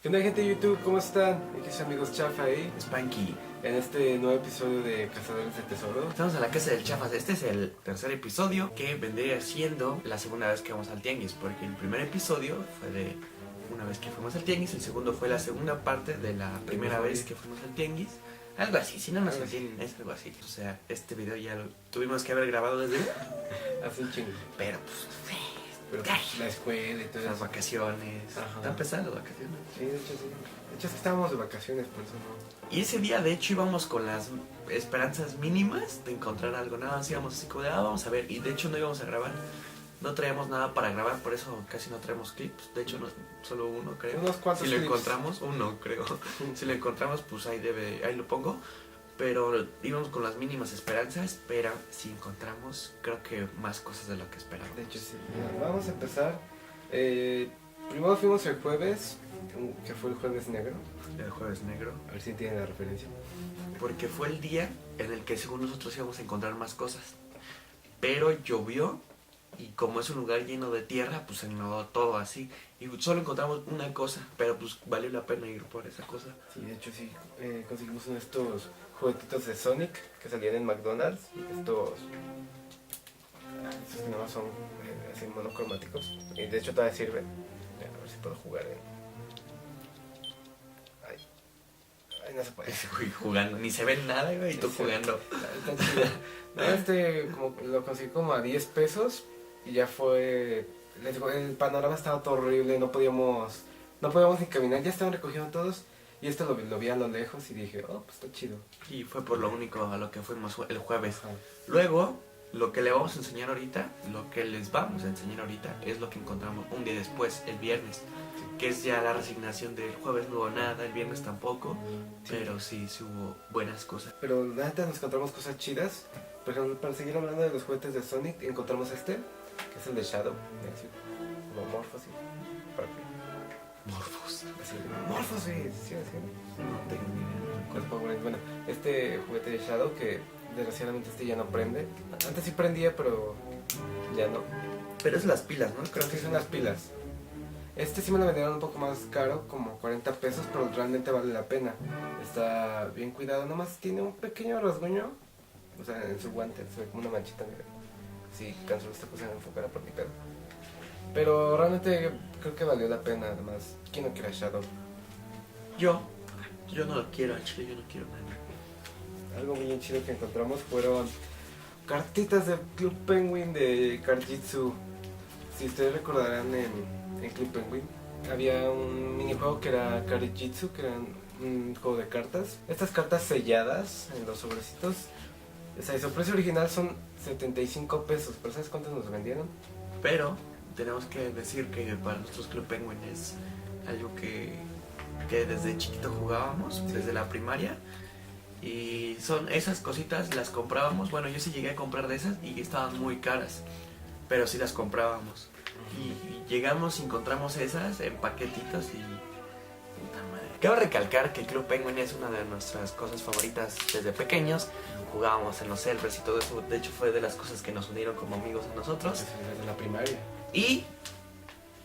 ¿Qué onda, gente de YouTube? ¿Cómo están? Aquí sus amigos Chafa y Spanky. en este nuevo episodio de Cazadores de Tesoros. Estamos en la casa del Chafas. Este es el tercer episodio que vendría siendo la segunda vez que vamos al tianguis, porque el primer episodio fue de una vez que fuimos al tianguis, el segundo fue la segunda parte de la primera vez que fuimos al tianguis. Algo así, si no nos entienden, es algo así. O sea, este video ya lo tuvimos que haber grabado desde Hace un chingo. pero pues Pero la escuela y todo las eso. vacaciones. Ajá. Están pesando las vacaciones. Sí, de hecho sí. De hecho es que estábamos de vacaciones, por eso no. Y ese día, de hecho, íbamos con las esperanzas mínimas de encontrar algo. Nada más íbamos así como de, vamos a ver. Y de hecho no íbamos a grabar. No traíamos nada para grabar, por eso casi no traemos clips. De hecho, no, solo uno, creo. Unos cuantos Si lo clips. encontramos, uno, creo. Si lo encontramos, pues ahí lo pongo. Pero íbamos con las mínimas esperanzas. Pero si encontramos, creo que más cosas de lo que esperábamos. De hecho sí. Mira, vamos a empezar. Primero fuimos el jueves, que fue el jueves negro. El jueves negro. A ver si tienen la referencia. Porque fue el día en el que según nosotros íbamos a encontrar más cosas. Pero llovió y como es un lugar lleno de tierra, pues se inundó todo así. Y solo encontramos una cosa, pero pues valió la pena ir por esa cosa. Sí, de hecho sí. Conseguimos uno de estos juguetitos de Sonic que salían en McDonald's. Estos que no son así monocromáticos. Y de hecho todavía sirven. A ver si puedo jugar en... Ay, no se puede. Güey, jugando, ni se ve nada, güey, y tú Sí. jugando. Está chido. No, como, lo conseguí como a 10 pesos y ya fue... Les digo, el panorama estaba todo horrible, no podíamos ni caminar, ya estaban recogiendo todos. Y esto lo vi a lo lejos y dije, oh, pues está chido. Y fue por lo único a lo que fuimos el jueves. Ajá. Luego, lo que le vamos a enseñar ahorita, lo que les vamos a enseñar ahorita, es lo que encontramos un día después, el viernes. Que es ya la resignación del jueves no hubo nada, el viernes tampoco, pero sí hubo buenas cosas. Pero la neta nos encontramos cosas chidas. Por ejemplo, para seguir hablando de los juguetes de Sonic, encontramos este, que es el de Shadow. Así, como Morphos, sí. Para que... Morphos. Así, Morphos, sí, así. No tengo ni idea. Los Power Rangers. Bueno, este juguete de Shadow que desgraciadamente este ya no prende. Antes sí prendía, pero ya no. Pero es las pilas, ¿no? Creo que son las pilas. Este sí me lo vendieron un poco más caro, como 40 pesos, pero realmente vale la pena. Está bien cuidado, nomás tiene un pequeño rasguño, o sea, en su guante, se ve como una manchita, mira. Si cansó esta cosa en enfocar por mi pedo. Pero realmente creo que valió la pena, además. ¿Quién no quiere a Shadow? Yo no lo quiero, al chile yo no quiero nada. Algo muy chido que encontramos fueron cartitas de Club Penguin de Cardjitsu. Si ustedes recordarán en Club Penguin había un minijuego que era Cardjitsu, que era un juego de cartas. Estas cartas selladas en los sobrecitos, o sea, su precio original son 75 pesos, pero ¿sabes cuántos nos vendieron? Pero tenemos que decir que para nosotros Club Penguin es algo que desde chiquito jugábamos, desde la primaria. Y son esas cositas, las comprábamos. Bueno, yo sí llegué a comprar de esas y estaban muy caras, pero sí las comprábamos. Y llegamos y encontramos esas en paquetitos y... puta madre. Quiero recalcar que Club Penguin es una de nuestras cosas favoritas desde pequeños. Jugábamos en los servers y todo eso. De hecho fue de las cosas que nos unieron como amigos a nosotros. Desde la primaria. Y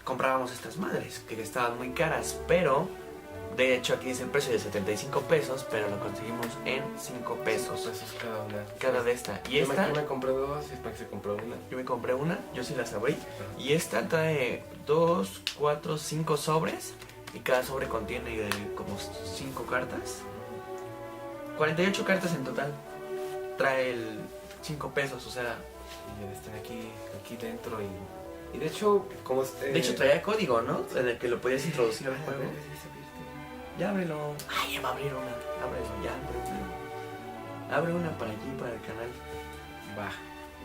comprábamos estas madres que estaban muy caras, pero de hecho aquí dice el precio de 75 pesos, pero lo conseguimos en 5 pesos. 5 pesos cada una. Cada de esta. Y Yo esta, me compré dos y para que se compró una. yo me compré una, yo sí las abrí. Y esta trae 2, 4, 5 sobres. Y cada sobre contiene como 5 cartas. 48 cartas en total. Trae el 5 pesos, o sea... Y están aquí dentro y de hecho, como De hecho traía código, ¿no? En el que lo podías introducir al juego. Sí, Ya ábrelo. Ay, ya va a abrir una. Ábrelo, ya abre una. Abre una para aquí, para el canal. va,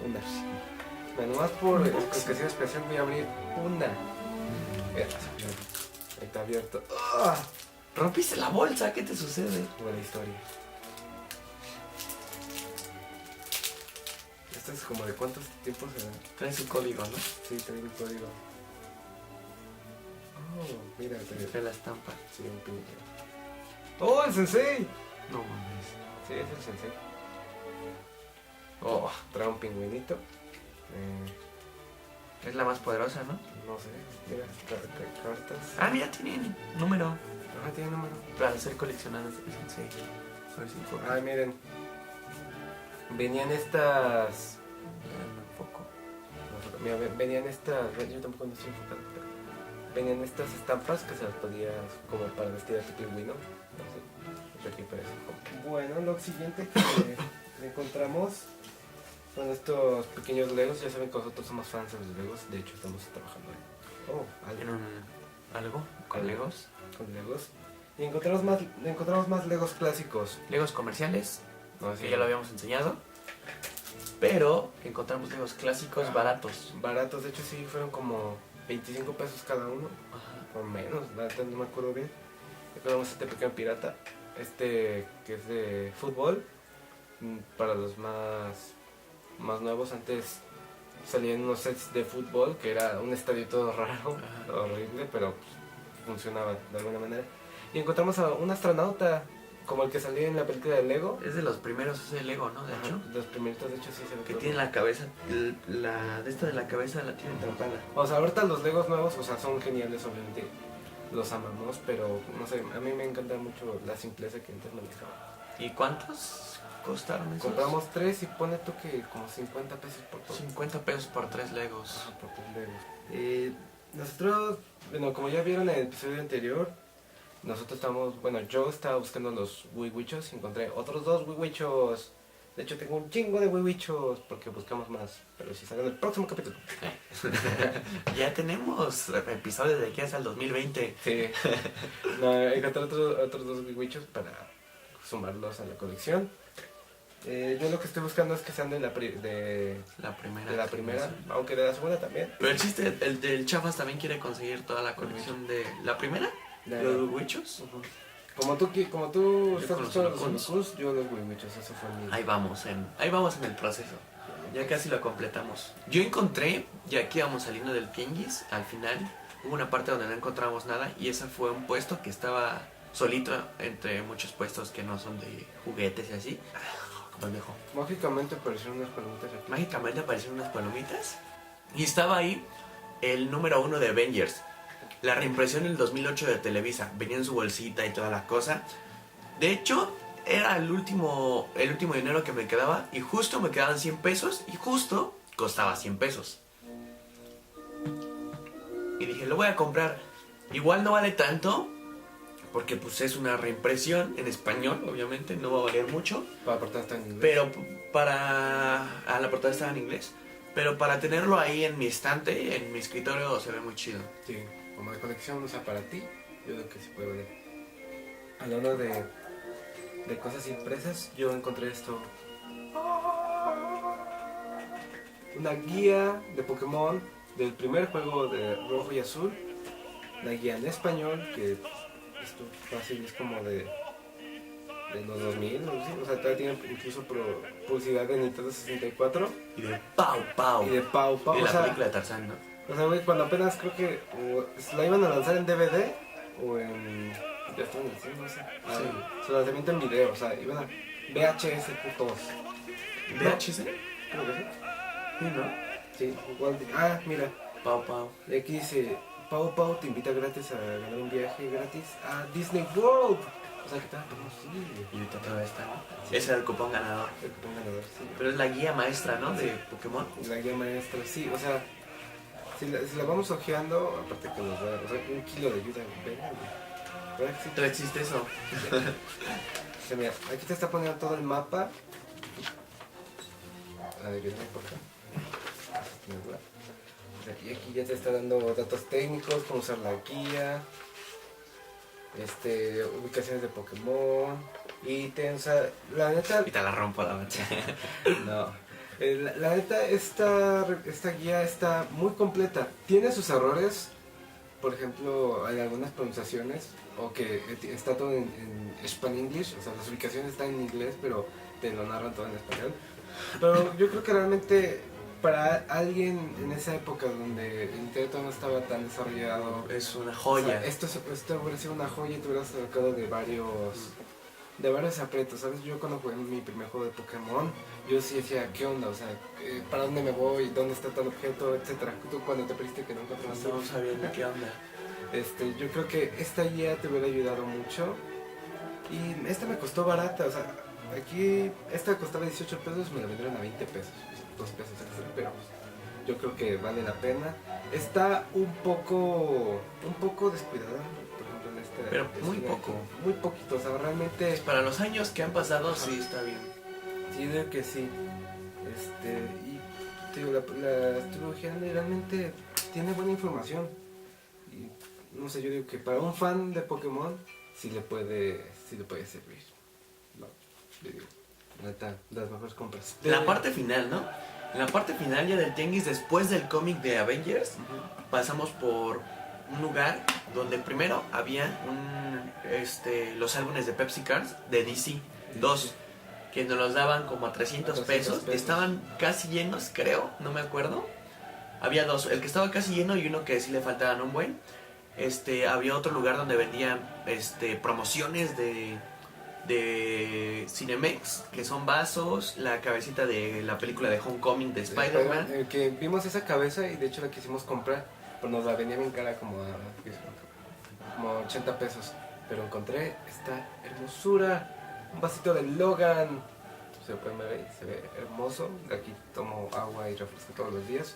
una. Bueno, más por ocasión especial voy a abrir una. Mira, ahí está abierto. ¡Ah! Rompiste la bolsa, ¿qué te sucede? Buena historia. Esto es como de cuántos tiempos se da. Trae su código, ¿no? Sí, trae un código. Oh, mira, Trae la estampa. sí, un pinche. ¡Oh, el sensei! No mames. Sí, es el sensei. Oh, Trae un pingüinito. es la más poderosa, ¿no? No sé, mira, cartas. Ah, mira, tiene número. Ajá, tiene número. Para ser coleccionables. Sí. A ver si enfoca. Ay, miren. Venían estas... Un poco. Mira, venían estas... Yo tampoco no estoy enfocado, pero... Venían estas estampas que se las podías como para vestir a tu pingüino. No sé. Yo aquí parece. Bueno, lo siguiente que encontramos son estos pequeños Legos. Ya saben que nosotros somos fans de los Legos. De hecho, estamos trabajando En algo con Legos. con Legos. Y encontramos más Legos clásicos. Legos comerciales, No, sí, que ya lo habíamos enseñado. Pero encontramos Legos clásicos baratos. baratos. De hecho, sí, fueron como 25 pesos cada uno. Ajá. O menos, la verdad no me acuerdo bien. Encontramos este pequeño pirata. Este que es de fútbol. Para los más nuevos, antes salían unos sets de fútbol que era un estadio todo raro, Ajá. horrible, pero pues, funcionaba de alguna manera. Y encontramos a un astronauta, como el que salía en la película de Lego. Es de los primeros ese Lego, ¿no? De Ajá, hecho. los primeritos, de hecho, sí se ven. Que tiene la cabeza, la de esta de la cabeza la tiene atrapada. O sea, ahorita los Legos nuevos, o sea, son geniales, obviamente. Los amamos, pero no sé, a mí me encanta mucho la simpleza que antes manejaba. ¿Y cuántos costaron esos? Compramos 3 y pone tú que como 50 pesos por todo. 50 pesos por 3 Legos. Ajá, por 3 Legos. Nosotros, bueno, como ya vieron en el episodio anterior, yo estaba buscando los wiwichos y encontré otros 2 wiwichos. De hecho, tengo un chingo de wiwichos porque buscamos más, pero si sale en el próximo capítulo. Ya tenemos episodios de aquí hasta el 2020. Sí. No, encontré otros 2 wiwichos para sumarlos a la colección. Yo lo que estoy buscando es que sean de la primera, aunque de la segunda también. Pero el chiste, el del Chafas también quiere conseguir toda la colección de la primera, De- los Wichos. Ujú. Como tú estás con los buscando los Holocuns. Holocuns, yo los wiwichos, eso fue mi... Ahí vamos en el proceso. Ya casi lo completamos. Yo encontré, ya que íbamos saliendo del Tianguis, al final hubo una parte donde no encontramos nada y ese fue un puesto que estaba solito entre muchos puestos que no son de juguetes y así. Como el viejo. Mágicamente aparecieron unas palomitas aquí. Mágicamente aparecieron unas palomitas y estaba ahí el número 1 de Avengers. La reimpresión en el 2008 de Televisa. Venía en su bolsita y toda la cosa. De hecho, era el último dinero que me quedaba y justo me quedaban 100 pesos y justo costaba 100 pesos. Y dije, lo voy a comprar. Igual no vale tanto porque pues es una reimpresión en español, obviamente, no va a valer mucho. Para portar hasta en inglés. Pero la portada estaba en inglés. Pero para tenerlo ahí en mi estante, en mi escritorio, se ve muy chido. Sí, como de colección, o sea, para ti, yo creo que sí puede valer. Hablando de cosas impresas, yo encontré esto. Una guía de Pokémon del primer juego de Rojo y Azul. La guía en español, que esto fácil es como de los 2000, ¿no? Sí, o sea, todavía tiene incluso publicidad de Nintendo 64 Y de Pau Pau. y de Pau Pau. Y O la sea, película de Tarzán, ¿no? o sea, güey, cuando apenas creo que la iban a lanzar en DVD o en... Ya está en el cine, no sé. Sí. Su lanzamiento en video, o sea, iban a VHS putos. ¿VHS? Creo que sí. Sí, ¿no? Sí, igual. Mira, Pau Pau. aquí dice, Pau Pau te invita gratis a ganar un viaje gratis a Disney World. O sea, ¿qué tal? Pues sí. Y ahorita todavía está, ¿no? Sí. Ese era el cupón ganador. El cupón ganador, sí. Pero es la guía maestra, ¿no? De Sí. Pokémon. La guía maestra, sí, o sea, si la vamos ojeando, aparte que nos da, o sea, 1 kilo de ayuda, ¿verdad? ¿Verdad que sí? ¿Pero existe eso? O sea, mira, aquí te está poniendo todo el mapa. Adivina por acá. O sea, y aquí ya te está dando datos técnicos, cómo usar la guía, ubicaciones de Pokémon, ítems, o sea, la neta, Ahorita la rompo la mancha. no. La neta, esta guía está muy completa. Tiene sus errores, por ejemplo, hay algunas pronunciaciones, o que está todo en Span-English, o sea, las ubicaciones están en inglés, pero te lo narran todo en español. Pero yo creo que realmente para alguien en esa época donde el internet no estaba tan desarrollado, Es una o joya. sea, esto hubiera sido una joya y te hubieras sacado de varios aprietos, ¿sabes? Yo cuando jugué mi primer juego de Pokémon, yo sí decía, ¿qué onda? O sea, ¿para dónde me voy? ¿Dónde está tal objeto? Etcétera. Tú cuando te perdiste que no encontrabas No sabía ni qué onda. Yo creo que esta guía te hubiera ayudado mucho. Y esta me costó barata, o sea, aquí esta costaba 18 pesos, me la vendieron a 20 pesos, 2 pesos extra, pero yo creo que vale la pena. Está un poco descuidada, por ejemplo, en este. Pero muy esquina poco. aquí, muy poquito, o sea, realmente. Para los años que han pasado, sí está bien. Sí, creo que sí. Y te digo, la astrología realmente tiene buena información. Y no sé, yo digo que para un fan de Pokémon sí le puede servir. No, yo digo, neta, de las mejores compras. La parte final, ¿no? En la parte final ya del tianguis, después del cómic de Avengers, pasamos por un lugar donde primero había los álbumes de Pepsi Cards de DC, dos, que nos los daban como a 300 pesos. Estaban casi llenos, creo, no me acuerdo. Había dos, el que estaba casi lleno y uno que sí le faltaban un buen. Había otro lugar donde vendían promociones de Cinemex, que son vasos, la cabecita de la película de Homecoming de Spider-Man. Que vimos esa cabeza y de hecho la quisimos comprar, pero nos la vendía bien cara como 80 pesos. Pero encontré esta hermosura, un vasito de Logan. Se puede ver, se ve hermoso. De aquí tomo agua y refresco todos los días.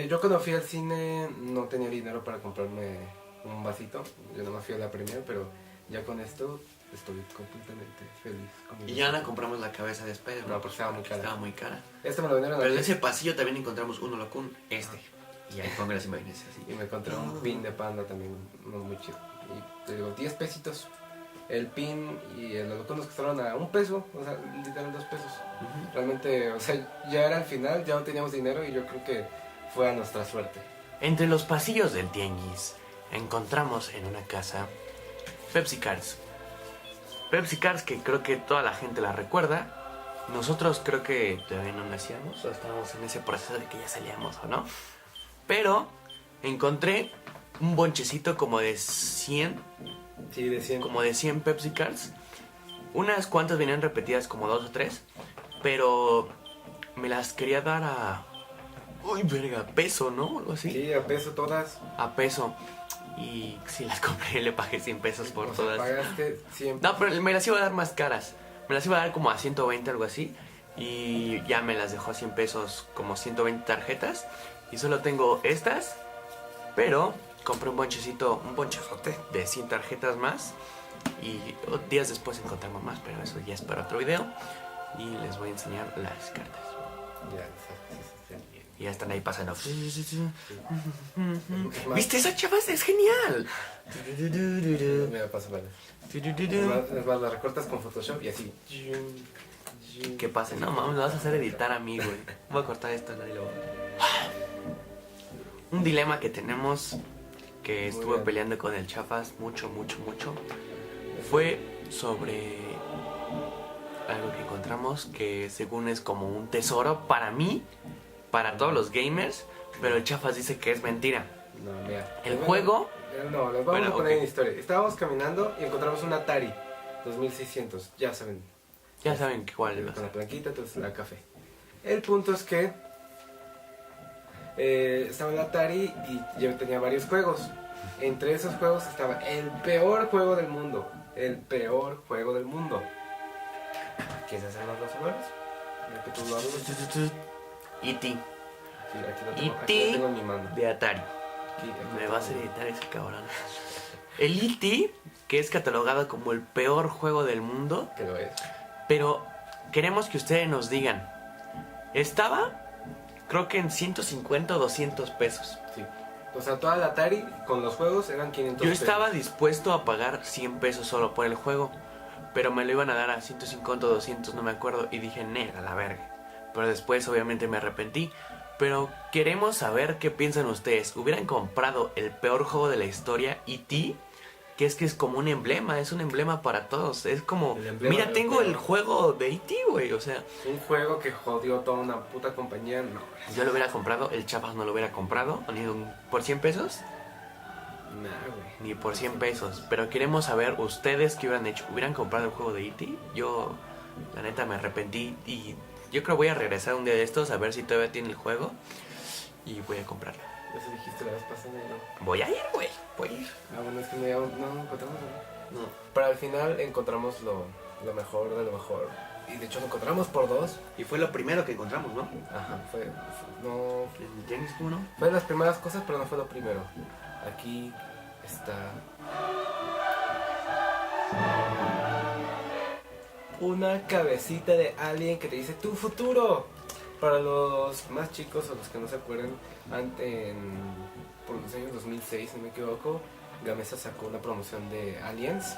Yo cuando fui al cine no tenía dinero para comprarme un vasito. Yo no me fui a la premier, pero ya con esto estoy completamente feliz. Y ya no compramos la cabeza de Spider-Man. No, porque estaba muy cara. Estaba muy cara. Este me lo vendieron Pero en aquí. ese pasillo también encontramos uno locún, Y ahí pongo las imágenes así. Y me encontré un pin de panda también, no muy chido. Y te digo, 10 pesitos. El pin y el locún nos costaron a 1 peso, o sea, literal 2 pesos. Realmente, o sea, ya era el final, ya no teníamos dinero y yo creo que fue a nuestra suerte. Entre los pasillos del tianguis encontramos en una casa Pepsi Cards. Pepsi Cards que creo que toda la gente la recuerda. Nosotros creo que todavía no nacíamos o estábamos en ese proceso de que ya salíamos o no. Pero encontré un bonchecito como de 100. Sí, de 100. Como de 100 Pepsi Cards. Unas cuantas venían repetidas como 2 o 3. Pero me las quería dar a... Uy, verga, peso, ¿no? Algo así. Sí, a peso todas. A peso. Y sí las compré, le pagué 100 pesos por O sea, todas. pagaste 100. No, pero me las iba a dar más caras. Me las iba a dar como a 120, algo así. Y ya me las dejó a 100 pesos, como 120 tarjetas. Y solo tengo estas. Pero compré un bonchezote de 100 tarjetas más. Y días después encontramos más, pero eso ya es para otro video. Y les voy a enseñar las cartas. Ya, Y ya están ahí pasando. más- ¿Viste esa chava? Es genial. Me pasa mal. Es más, la recortas con Photoshop y así. ¿Qué pasa? No mames, me vas a hacer editar a mí, güey. Voy a cortar esto, nadie lo va a ver. Un dilema que tenemos, que estuve bien. peleando con el Chafas mucho, fue sobre algo que encontramos que según es como un tesoro para mí, para todos los gamers, pero el Chafas dice que es mentira. No, mira. El juego... No, les vamos Bueno, a poner ok. en historia. Estábamos caminando y encontramos un Atari 2600, ya saben. Ya saben que cuál es. Con la planquita, entonces la café. El punto es que estaba el Atari y yo tenía varios juegos. Entre esos juegos estaba el peor juego del mundo. El peor juego del mundo. ¿Quieres hacernos los juegos? Ya que tú lo hablas. E.T. Sí, aquí lo E.T. tengo en mi mano. de Atari. Aquí Me lo vas a tengo. editar ese cabrón. El E.T., que es catalogado como el peor juego del mundo, Que lo es. pero queremos que ustedes nos digan. Estaba, creo que en 150 o 200 pesos. Sí. O sea, toda la Atari con los juegos eran 500 Yo pesos. estaba dispuesto a pagar 100 pesos solo por el juego, pero me lo iban a dar a 150 o 200, no me acuerdo, y dije, a la verga. Pero después obviamente me arrepentí. Pero queremos saber qué piensan ustedes. ¿Hubieran comprado el peor juego de la historia, E.T.? Que es como un emblema, es un emblema para todos. Es como, El emblema mira, del tengo peor. el juego de E.T., güey. O sea, Un juego que jodió toda una puta compañía, no. yo lo hubiera comprado, el Chapas no lo hubiera comprado, ni por 100 pesos, Nah, güey. ni por 100 pesos. Pero queremos saber ustedes qué hubieran hecho. ¿Hubieran comprado el juego de E.T.? Yo, la neta, me arrepentí y yo creo voy a regresar un día de estos a ver si todavía tiene el juego. y voy a comprarlo. Eso dijiste la vez pasada y no. Voy a ir, güey. Voy a ir. Ah, bueno, es que no encontramos nada. No. Pero al final encontramos lo mejor de lo mejor. Y de hecho lo encontramos por 2. Y fue lo primero que encontramos, ¿no? Ajá, no, ¿En James no? fue de las primeras cosas, pero no fue lo primero. Aquí está una cabecita de alien que te dice tu futuro. Para los más chicos o los que no se acuerden, por los años 2006, si no me equivoco, Gamesa sacó una promoción de aliens,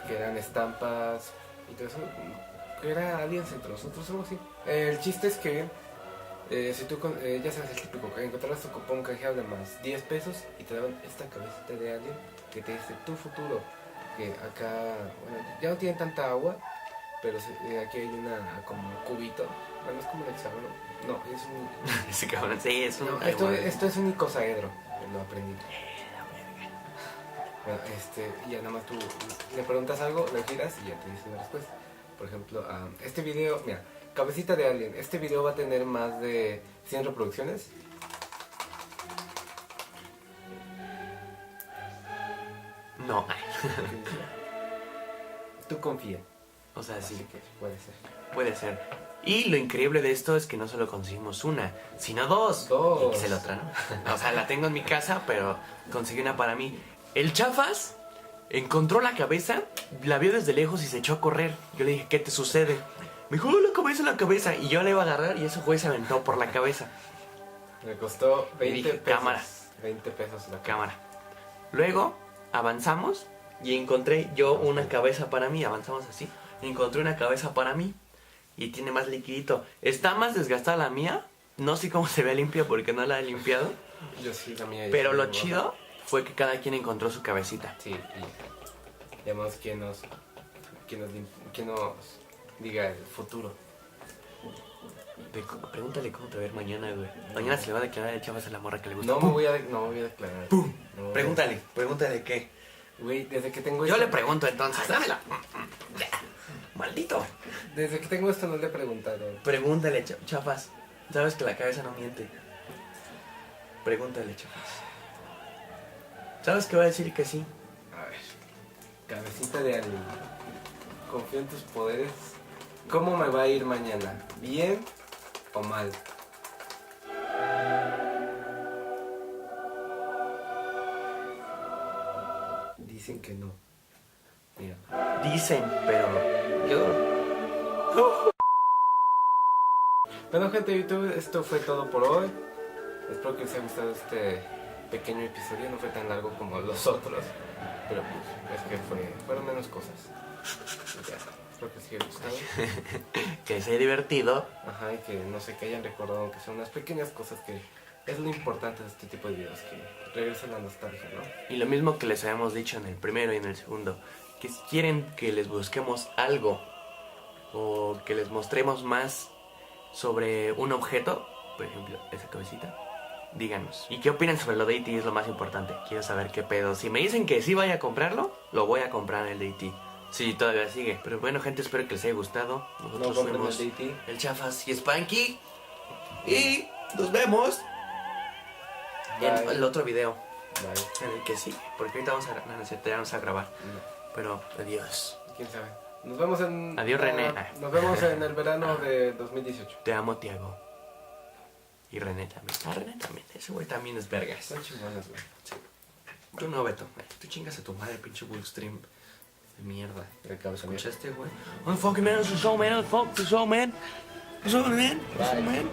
que eran estampas y todo eso, que era aliens entre nosotros, algo así. El chiste es que si tú, ya sabes el típico, encontrarás tu cupón canjeable más 10 pesos y te daban esta cabecita de alien que te dice tu futuro. Que acá, bueno, ya no tienen tanta agua, pero aquí hay una como cubito. Bueno, es como un hexágono. No, es un... Ese cabrón, sí, es un... No, esto es un icosaedro, lo aprendí. Bueno, y ya nada más tú le preguntas algo, le giras y ya te dice la respuesta. Por ejemplo, este video, mira, cabecita de alien, este video va a tener más de 100 reproducciones. No. Tú confía. O sea, Así sí, que puede ser. puede ser. Y lo increíble de esto es que no solo conseguimos una, sino dos. Dos. Y que se la otra, ¿no? O sea, la tengo en mi casa, pero conseguí una para mí. El Chafas encontró la cabeza, la vio desde lejos y se echó a correr. Yo le dije, ¿qué te sucede? Me dijo, la cabeza, la cabeza. Y yo le iba a agarrar y ese güey se aventó por la cabeza. Me costó 20 dije, pesos. cámara. 20 pesos la Cámara. Luego avanzamos y encontré yo una cabeza para mí. Avanzamos así. Encontré una cabeza para mí. Y tiene más liquidito. Está más desgastada la mía. No sé cómo se ve limpia porque no la he limpiado. Yo sí, la mía. Pero lo chido fue que cada quien encontró su cabecita. Sí, y además que nos diga el futuro. Pregúntale cómo te va a ver mañana, güey. Mañana se le va a declarar el Chafas a la morra que le gusta. No me voy a declarar. ¡Pum! No, Pregúntale qué. Güey, desde que tengo Yo esto, le pregunto entonces, dámela. Maldito. desde que tengo esto no le he preguntado. Pregúntale, Chafas. Sabes que la cabeza no miente. Pregúntale, Chafas. ¿Sabes que va a decir que sí? A ver, cabecita de alien. Confío en tus poderes. ¿Cómo me va a ir mañana? ¿Bien o mal? Dicen que no. Mira. Dicen, pero yo... Bueno, gente de YouTube, esto fue todo por hoy. Espero que les haya gustado este pequeño episodio. No fue tan largo como los otros, pero pues es que fueron menos cosas. Ya, espero que les haya gustado. que sea divertido. Ajá, y que no sé, que hayan recordado que son unas pequeñas cosas que es lo importante de este tipo de videos, que regresen la nostalgia, ¿no? Y lo mismo que les habíamos dicho en el primero y en el segundo, que si quieren que les busquemos algo o que les mostremos más sobre un objeto, por ejemplo, esa cabecita, díganos. ¿Y qué opinan sobre lo de E.T.? Es lo más importante. Quiero saber qué pedo. Si me dicen que sí vaya a comprarlo, lo voy a comprar el de E.T. Sí, todavía sigue. Pero bueno, gente, espero que les haya gustado. Nosotros No compren fuimos el de E.T. el Chafas y Spanky. Y nos vemos en el otro video. Bye. En el que sí, porque ahorita vamos a, no, no sé, ya vamos a grabar. No, Pero adiós. quién sabe. Nos vemos en... Adiós, René. Nos vemos en el verano de 2018. Te amo, Tiago. Y René también. Ah, René también. Ese güey también es vergas. Están chingones, güey. Tú no, Beto. Tú chingas a tu madre, pinche Bullstream. De mierda. De cabeza mía. ¿Escuchaste, güey? Oh, fucking man, it's a show, man. Fuck the show, man. The show, man. The show, man.